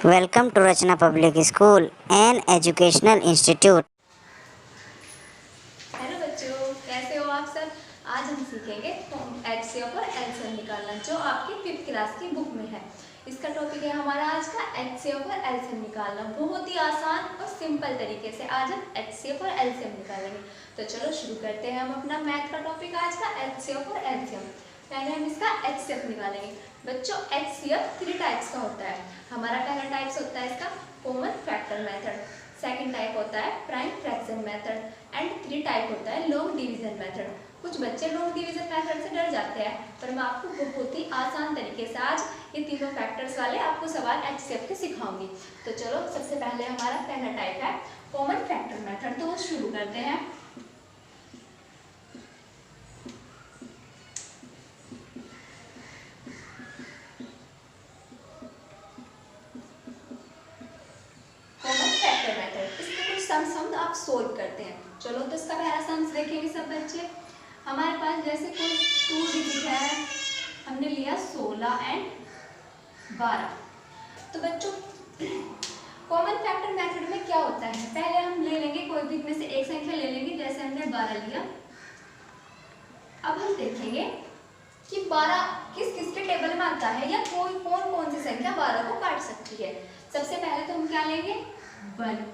Welcome to Rachna Public School, an educational institute. Hello बच्चों, कैसे हो आप सब। आज हम सीखेंगे HCF और LCM निकालना, जो आपकी 5th क्लास की बुक में है। इसका टॉपिक है हमारा आज का HCF और LCM निकालना। बहुत ही आसान और सिंपल तरीके से आज हम HCF और LCM निकालेंगे। तो चलो शुरू करते हैं हम अपना मैथ का टॉपिक आज का HCF और LCM। पहले हम इसका HCF निकालेंगे। बच्चों, HCF 3 टाइप्स का होता है। हमारा पहला टाइप्स होता है इसका common factor method, second type होता है prime fraction method and 3 type होता है लॉन्ग डिवीजन मेथड। कुछ बच्चे लॉन्ग डिवीजन मेथड से डर जाते हैं, पर मैं आपको बहुत ही आसान तरीके से आज ये तीनों फैक्टर्स वाले आपको सवाल HCF के सिखाऊंगी। तो चलो, सबसे पहले हमारा पहला टाइप है कॉमन फैक्टर मेथड। तो शुरू करते हैं। सम आप सोल्व करते हैं। चलो, तो इसका पहला सम्स देखेंगे सब बच्चे। हमारे पास जैसे कोई 2 डिजिट है, हमने लिया 16 एंड 12। तो बच्चों, कॉमन फैक्टर मेथड में क्या होता है, पहले हम ले लेंगे कोई भी में से एक संख्या ले लेंगे। जैसे हमने 12 लिया। अब हम देखेंगे कि 12 किस किस के टेबल में आता है, या कोई कौन कौन सी संख्या 12 को काट सकती है। सबसे पहले तो हम क्या लेंगे, 1।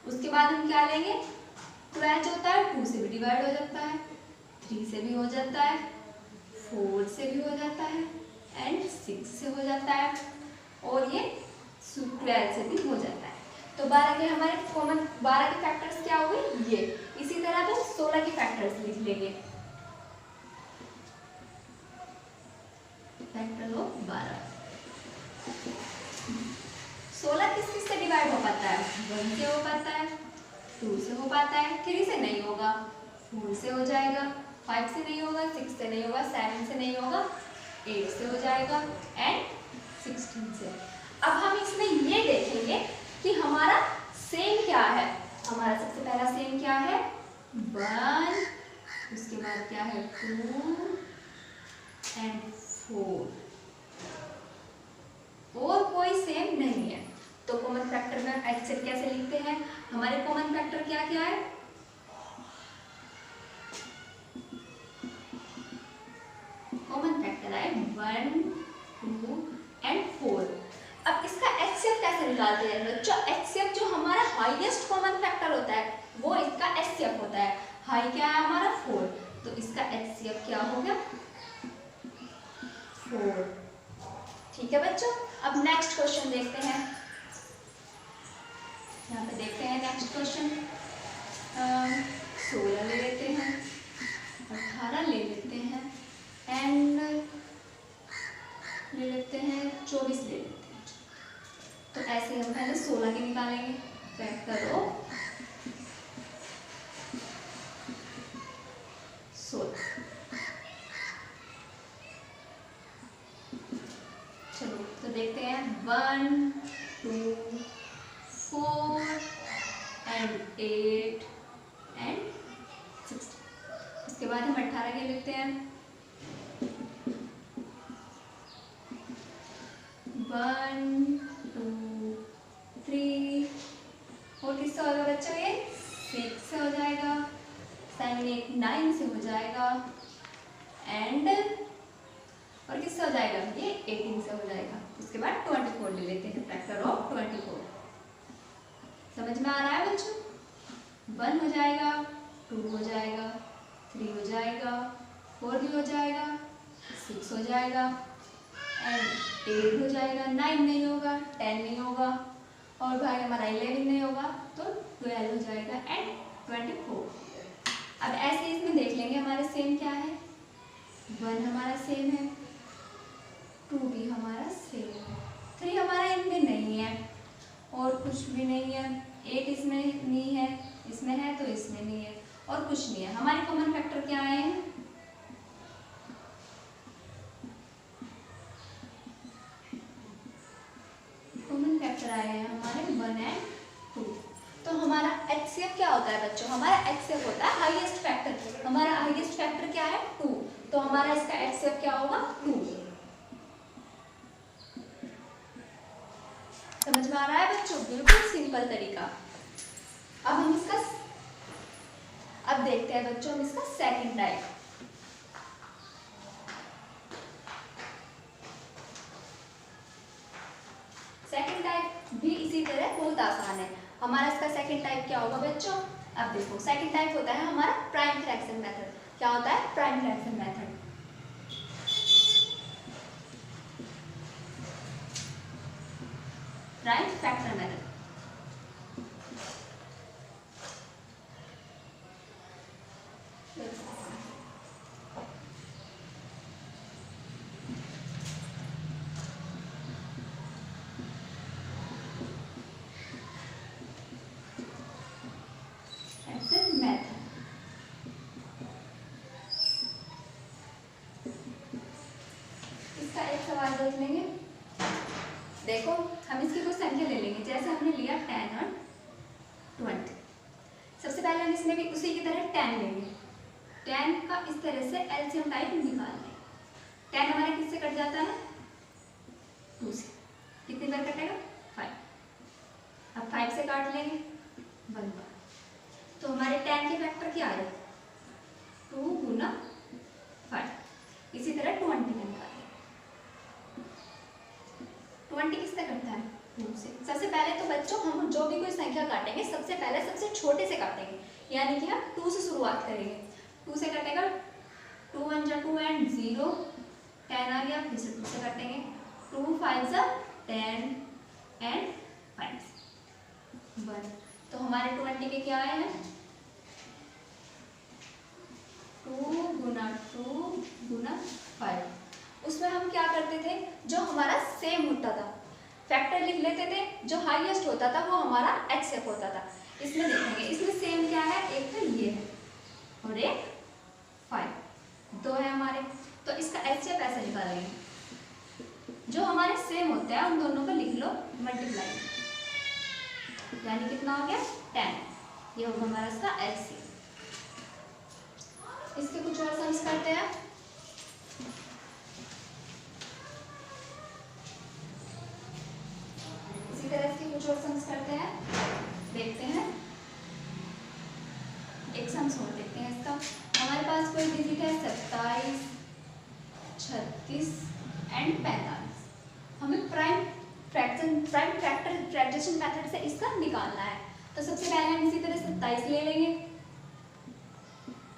उसके बाद हम क्या लेंगे, 12 जो होता है 2 से भी डिवाइड हो जाता है, 3 से भी हो जाता है, 4 से भी हो जाता है एंड 6 से हो जाता है, और ये 12 से भी हो जाता है। तो 12 के हमारे कॉमन 12 के फैक्टर्स क्या हुए, ये। इसी तरह हम 16 के फैक्टर्स लिख लेंगे। Factor of 12। 16 किस किस से डिवाइड हो पाता है, 1 से हो पाता है, 2 से हो पाता है, 3 से नहीं होगा, 4 से हो जाएगा, 5 से नहीं होगा, 6 से नहीं होगा, 7 से नहीं होगा, 8 से हो जाएगा एंड 16 से। अब हम इसमें ये देखेंगे कि हमारा सेम क्या है। हमारा सबसे पहला सेम क्या है, 1। उसके बाद क्या है, 2 एंड 4, और कोई सेम नहीं है। तो कॉमन फैक्टर में HCF कैसे लिखते हैं, हमारे कॉमन फैक्टर क्या क्या है, कॉमन फैक्टर है 1, 2 एंड 4। अब इसका HCF कैसे निकालते हैं बच्चों, HCF जो हमारा हाईएस्ट कॉमन फैक्टर होता है वो इसका HCF होता है। हाई क्या है हमारा, 4, तो इसका HCF क्या हो गया, 4। ठीक है बच्चों। अब नेक्स्ट क्वेश्चन देखते हैं। यहाँ पे देखते हैं नेक्स्ट क्वेश्चन। 16 ले लेते हैं, 18 ले लेते हैं एंड ले लेते हैं 24 ले लेते हैं। तो ऐसे हम पहले 16 के निकालेंगे। Factor of 16। चलो, तो देखते हैं 1, 2, 4 एंड 8 एंड 16। उसके बाद हम 18 के लिखते हैं। 1, 2, 3, और किससे होगा बच्चों, ये 6 से हो जाएगा, 7, 8, 9 से हो जाएगा एंड और किससे हो जाएगा, ये 18 से हो जाएगा। उसके बाद 24 ले लेते हैं, फैक्टर ऑफ 24। समझ में आ रहा है बच्चों, 1 हो जाएगा, 2 हो जाएगा, 3 हो जाएगा, 4 भी हो जाएगा, 6 हो जाएगा एंड 8 हो जाएगा, 9 नहीं होगा, 10 नहीं होगा, और भाई हमारा 11 नहीं होगा, तो 12 हो जाएगा एंड 24। अब ऐसे इसमें देख लेंगे हमारे सेम क्या है, 1 हमारा सेम है, 2 भी हमारा सेम है, 3 हमारा इनमें नहीं है, और कुछ भी नहीं है, 8 इसमें नहीं है, इसमें है तो इसमें नहीं है, और कुछ नहीं है। हमारे कॉमन फैक्टर क्या आए हैं, कॉमन फैक्टर आए हैं हमारे 1 एंड 2। तो हमारा HCF क्या होता है बच्चों, हमारा HCF होता है हाईएस्ट फैक्टर। हमारा हाईएस्ट फैक्टर क्या है, 2, तो हमारा इसका HCF क्या होगा, 2। समझ में आ रहा है बच्चों? बिल्कुल सिंपल तरीका। अब देखते हैं बच्चों हम इसका सेकंड टाइप। सेकंड टाइप भी इसी तरह बहुत आसान है। हमारा इसका सेकंड टाइप क्या होगा बच्चों? अब देखो सेकंड टाइप होता है हमारा प्राइम फ्रैक्शन मेथड। क्या होता है? Prime fraction method. Prime factor method. इसका एक सवाल देख लेंगे। देखो हम इसकी कुछ संख्या ले लेंगे, जैसे हमने लिया 10 और 20। सबसे पहले हम इसमें भी उसी की तरह 10 लेंगे। 10 का इस तरह से एलसीएम टाइप निकाल लेंगे। 10 हमारा किससे कट जाता है? 2 से। कितनी बार कटेगा? 5। अब 5 से काट लेंगे 1 बार। तो हमारे 10 के फैक्टर क्या आ रहे? 2 गुना 5। इसी तरह 20 का निकालेंगे। 20 किससे कटता है? 2 से। सबसे पहले तो बच्चों हम जो भी कोई संख्या काटेंगे सबसे पहले सबसे छोटे से काटेंगे, यानी कि हम 2 से शुरुआत करेंगे। 2 से कटेगा 2 1 जा 2 एंड 0 10 आ गया, फिर से 2 से काटेंगे 2 5 जा 10 एंड 5 1। तो हमारे 20 के क्या आए हैं? 2 गुना 2 गुना 5। उसमें हम क्या करते थे, जो हमारा सेम होता था फैक्टर लिख लेते थे, जो हाईएस्ट होता था वो हमारा एक्सेप्ट होता था। इसमें देखेंगे इसमें सेम क्या है? एक तो ये है और एक 5, 2 है हमारे। तो इसका एचसीएफ ऐसे निकालेंगे, जो हमारे सेम होते हैं उन दोनों को लिख लो मल्टीप्लाई, यानी कितना हो गया? 10। ये होगा हमारा इसका एचसीएफ। इसके कुछ और सम्स करते हैं। इसी तरह इसके कुछ और सम्स करते हैं, देखते हैं। एक सम्स और देखते हैं इसका। हमारे पास कोई डिजिट है 27 36 एंड 45। हमें प्राइम फैक्टर फ्रैक्शन मेथड से इसका निकालना है। तो सबसे पहले हम इसी तरह 27 ले लेंगे।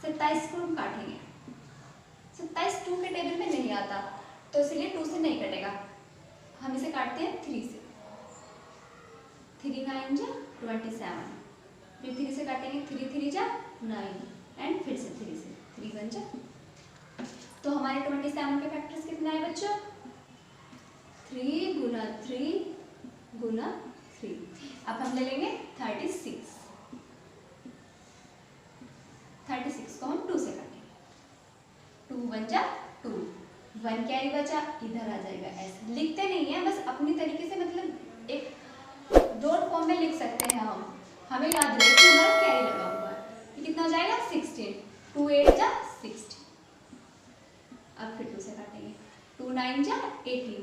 27 को हम काटेंगे। 27 2 के टेबल में नहीं आता, तो इसलिए 2 से नहीं कटेगा। हम इसे काटते हैं 3 से। 3 9 जा 27, फिर 3 से काटेंगे 3 3 जा 9 एंड फिर से 3 से 3 1 जा। तो हमारे 27 के फैक्टर्स कितने आए बच्चों? 3 गुना 3 गुना 3। अब हम ले लेंगे 36। 36 को हम 2 से काटेंगे। 2 1 जा 2, 1 क्या ही बचा? इधर आ जाएगा। ऐसे लिखते नहीं है, बस अपनी तरीके से मतलब एक डॉट फॉर्म में लिख सकते हैं हम। हमें याद रहे कि हमारा कैरी लगा हुआ है। ये कितना हो जाएगा? 16। 2 8 जा 60। अब फिर 2 से काटेंगे। 2 9 जा 18।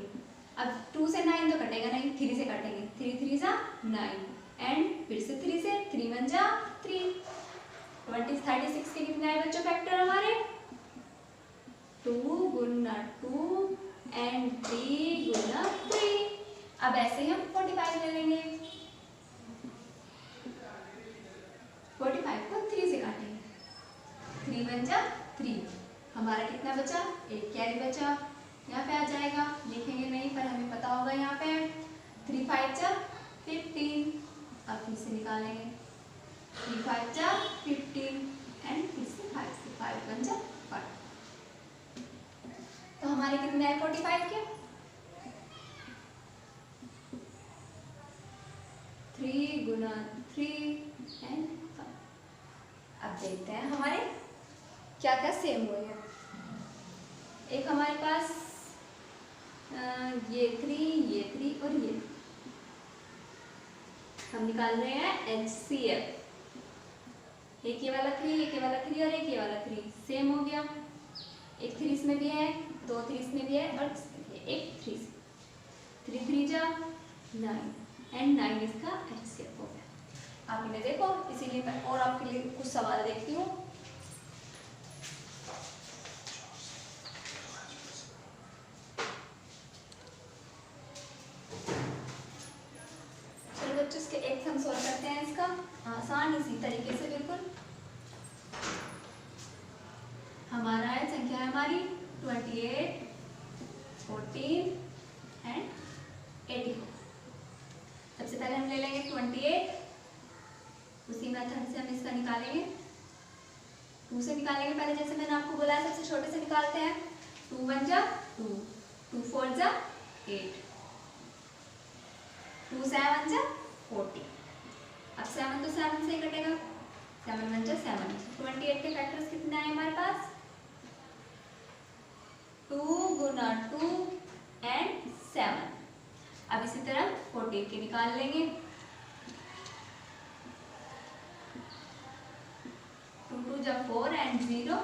अब 2 से 9 तो कटेगा नहीं, 3 से काटेंगे। 3 3 जा 9 एंड फिर से 3 से 3 1 जा 3। 36 के कितने आए बच्चों फैक्टर हमारे? 2 गुना 2 एंड 3 गुना 3। अब ऐसे ही हम 45 ले लेंगे। 45 को 3 से काटेंगे। 3 1 जा 3। हमारा कितना बचा? एक कैरी बचा, यहाँ पे आ जाएगा। लिखेंगे नहीं पर हमें पता होगा यहाँ पे। 3 5 जा 15। अब फिर से निकालेंगे। 3 5 जा 15 एंड फिर से 5 से 5 1 जा 5। तो हमारे कितने आए 45 के? 3 गुना 3 एंड 5। अब देखते हैं हमारे क्या क्या सेम हुए हैं। एक हमारे पास ये 3 और ये हम निकाल रहे हैं एचसीएफ। एक ये वाला 3, एक ये वाला 3 और एक ये वाला 3 सेम हो गया। एक 3 इसमें भी है, 2 3 इसमें भी है और इसमें भी है। एक 3 3 3 जा 9 एंड 9 इसका एचसीएफ हो गया। आप इन्हें देखो, इसीलिए मैं और आपके लिए कुछ सवाल देखती हूँ। चलो बच्चों, इसके एक सम सॉल्व करते हैं इसका आसान इसी तरीके से। बिल्कुल हमारा है, संख्या है हमारी 28, 14 एंड 84। सबसे पहले हम ले लेंगे 28, उसी मेथड से हम इसका निकालेंगे। 2 से निकालेंगे पहले, जैसे मैंने आपको बोला है सबसे छोटे से निकालते हैं। 2 1 जा 2, 2 4 जा 8, 2 7 जा 40। अब 7 तो 7 से ही कटेगा, 7 1 जा 7। 28 के फैक्टर्स कितने आए हमारे पास? 2 गुना 2 एंड 7। अब इसी तरह 48 के निकाल लेंगे। 2 2 जा 4 एंड 0,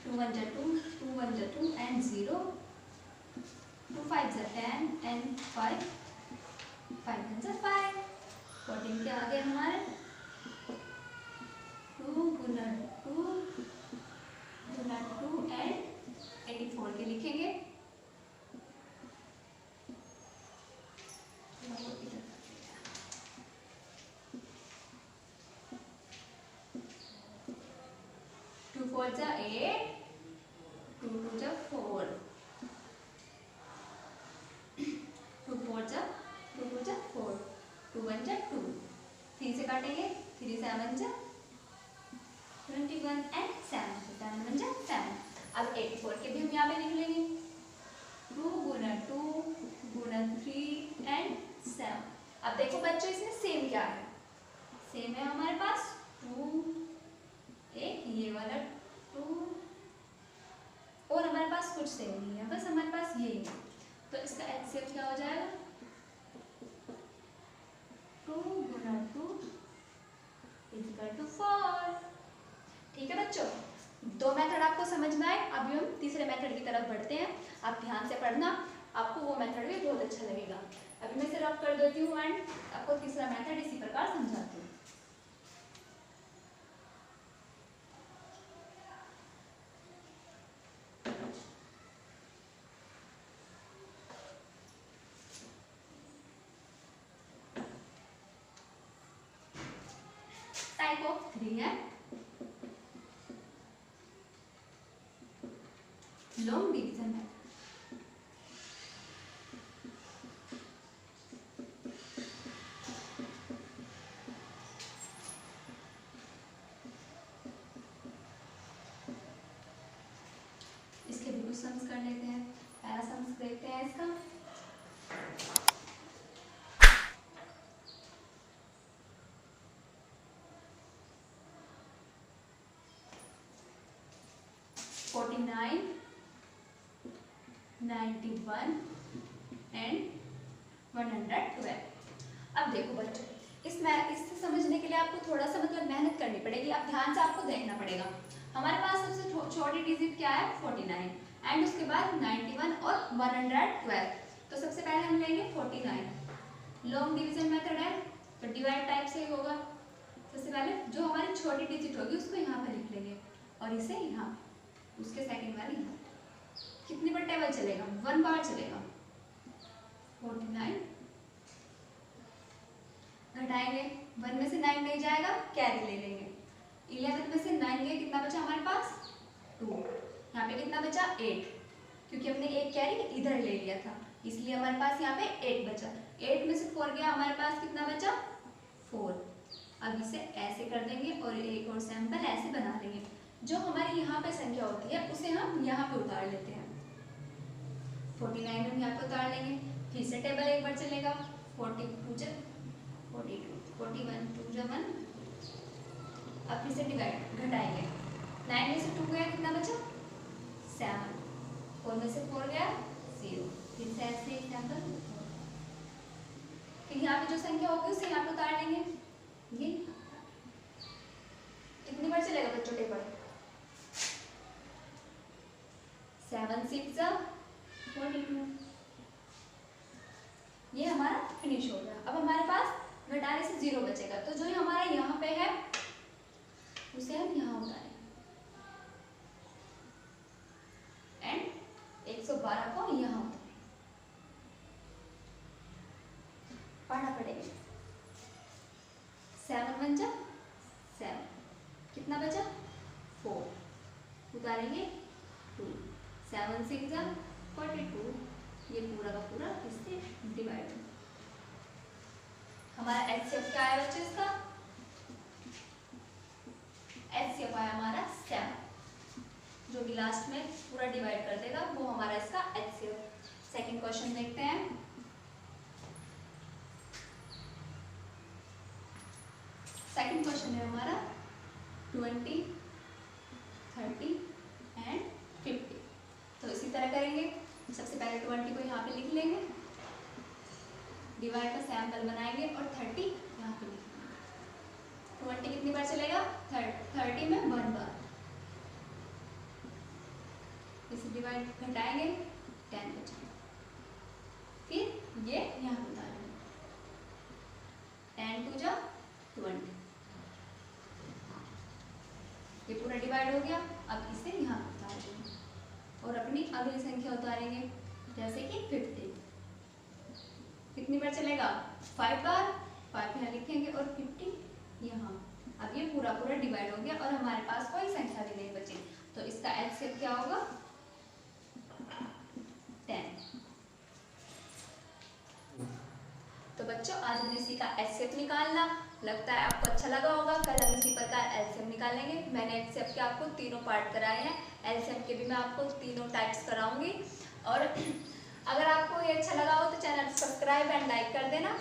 2 1 जा 2, 2 1 जा 2 एंड 0, 2 5 जा 10 एंड 5, 5 1 जा 5। 14 के आगे हमारे 2 गुना 2 गुना 2 एंड 84 के लिखेंगे। 2 4 जा 8, 2 2 जा 4, 2 4 जा 2 2 जा 4, 2 1 जा 2, 3 से काटेंगे, 3 7 जा 21 एंड 7, 7 1 जा 7। अब 84 के भी हम यहाँ पे लिख लेंगे। 2 गुना 2 गुना 3 एंड 7। अब देखो बच्चों, इसमें सेम क्या है? सेम है हमारे पास 2, एक ये वाला 2, और हमारे पास कुछ सेम नहीं है, बस हमारे पास ये है। तो इसका एचसीएफ क्या हो जाएगा? 2 गुना 2 इक्वल टू 4। ठीक है बच्चों, 2 मेथड आपको समझ में आए। अभी हम तीसरे मेथड की तरफ बढ़ते हैं। आप ध्यान से पढ़ना, आपको वो मेथड भी बहुत अच्छा लगेगा। अभी मैं सिर्फ कर देती हूँ एंड आपको तीसरा मेथड इसी प्रकार समझाती हूँ। टाइप ऑफ 3 है लॉन्ग डिवीजन है। इसके भी कुछ सम्स कर लेते हैं। पहला सम्स देखते हैं इसका। Forty 91 and 112। अब देखो बच्चों, इससे समझने के लिए आपको थोड़ा सा मेहनत करनी पड़ेगी। अब ध्यान से आपको देखना पड़ेगा। हमारे पास सबसे छोटी डिजिट क्या है? 49 एंड उसके बाद 91 और 112। तो सबसे पहले हम लेंगे 49। लॉन्ग डिवीजन मेथड है तो डिवाइड टाइप से ही होगा। सबसे पहले जो हमारी छोटी डिजिट होगी उसको यहाँ पे लिख लेंगे और इसे यहाँ, उसके सेकंड वाली यहाँ। कितनी बार टेबल चलेगा? 1 बार चलेगा। 49 घटाएंगे, 1 में से 9 नहीं जाएगा, कैरी ले लेंगे। 11 में से 9 गए, कितना बचा हमारे पास? 2। यहाँ पे कितना बचा? 8, क्योंकि हमने एक कैरी इधर ले लिया था, इसलिए हमारे पास यहाँ पे 8 बचा। 8 में से 4 गया, हमारे पास कितना बचा? 4। अब इसे ऐसे कर देंगे और एक और सैंपल ऐसे बना लेंगे। जो हमारी यहाँ पे संख्या होती है उसे हम यहाँ पे उतार लेते हैं। 49 हम यहाँ पे उतार लेंगे, फिर से टेबल एक बार चलेगा। 42 जा 42, 41 2 जा 1। अब फिर से डिवाइड घटाएंगे। 9 में से 2 गया, कितना बचा? 7। 4 में से 4 गया 0। फिर से ऐसे एग्जाम्पल, फिर यहाँ पे जो संख्या होगी उसे यहाँ पे उतार लेंगे। ये कितनी बार चलेगा बच्चों टेबल? 7 6 जा 42। ये हमारा फिनिश हो गया। अब हमारे पास घटाने से 0 बचेगा, तो जो हमारा यहाँ पे है उसे हम यहाँ उतारेंगे एंड 112 को यहाँ उतारेंगे। पढ़ना पड़ेगा। 7 1 जा 7, कितना बचा 4, उतारेंगे 2, 7 6 जा 42, ये पूरा का पूरा इससे डिवाइड। हमारा एचसीएफ क्या आया बच्चों इसका? एचसीएफ आया हमारा 7, जो भी लास्ट में पूरा डिवाइड कर देगा वो हमारा इसका एचसीएफ। सेकंड क्वेश्चन देखते हैं। सेकंड क्वेश्चन है हमारा 20 30 एंड 50। तो इसी तरह करेंगे। सबसे पहले 20 को यहाँ पे लिख लेंगे, डिवाइड का सैंपल बनाएंगे और 30 यहाँ पे लिख लेंगे। 20 कितनी बार चलेगा? 30 में 1 बार। इसे डिवाइड घटाएंगे 10 बचेगा, फिर ये यहाँ पे उतारेंगे 10 2 जा 20, ये पूरा डिवाइड हो गया। अब इसे यहाँ पे उतार देंगे और अपनी अगली संख्या उतारेंगे, जैसे कि 50। कितनी बार चलेगा? 5 बार। 5 यहाँ लिखेंगे और 50 यहाँ। अब ये पूरा पूरा डिवाइड हो गया और हमारे पास कोई संख्या भी नहीं बची, तो इसका एचसीएफ क्या होगा? 10। तो बच्चों आज हमने सीखा एचसीएफ निकालना। लगता है आपको अच्छा लगा होगा। कल हम इसी प्रकार एलसीएम निकालेंगे। मैंने एचसीएफ के आपको तीनों पार्ट कराए हैं, एलसीएम के भी मैं आपको तीनों टाइप्स कराऊंगी। और अगर आपको ये अच्छा लगा हो तो चैनल सब्सक्राइब एंड लाइक कर देना।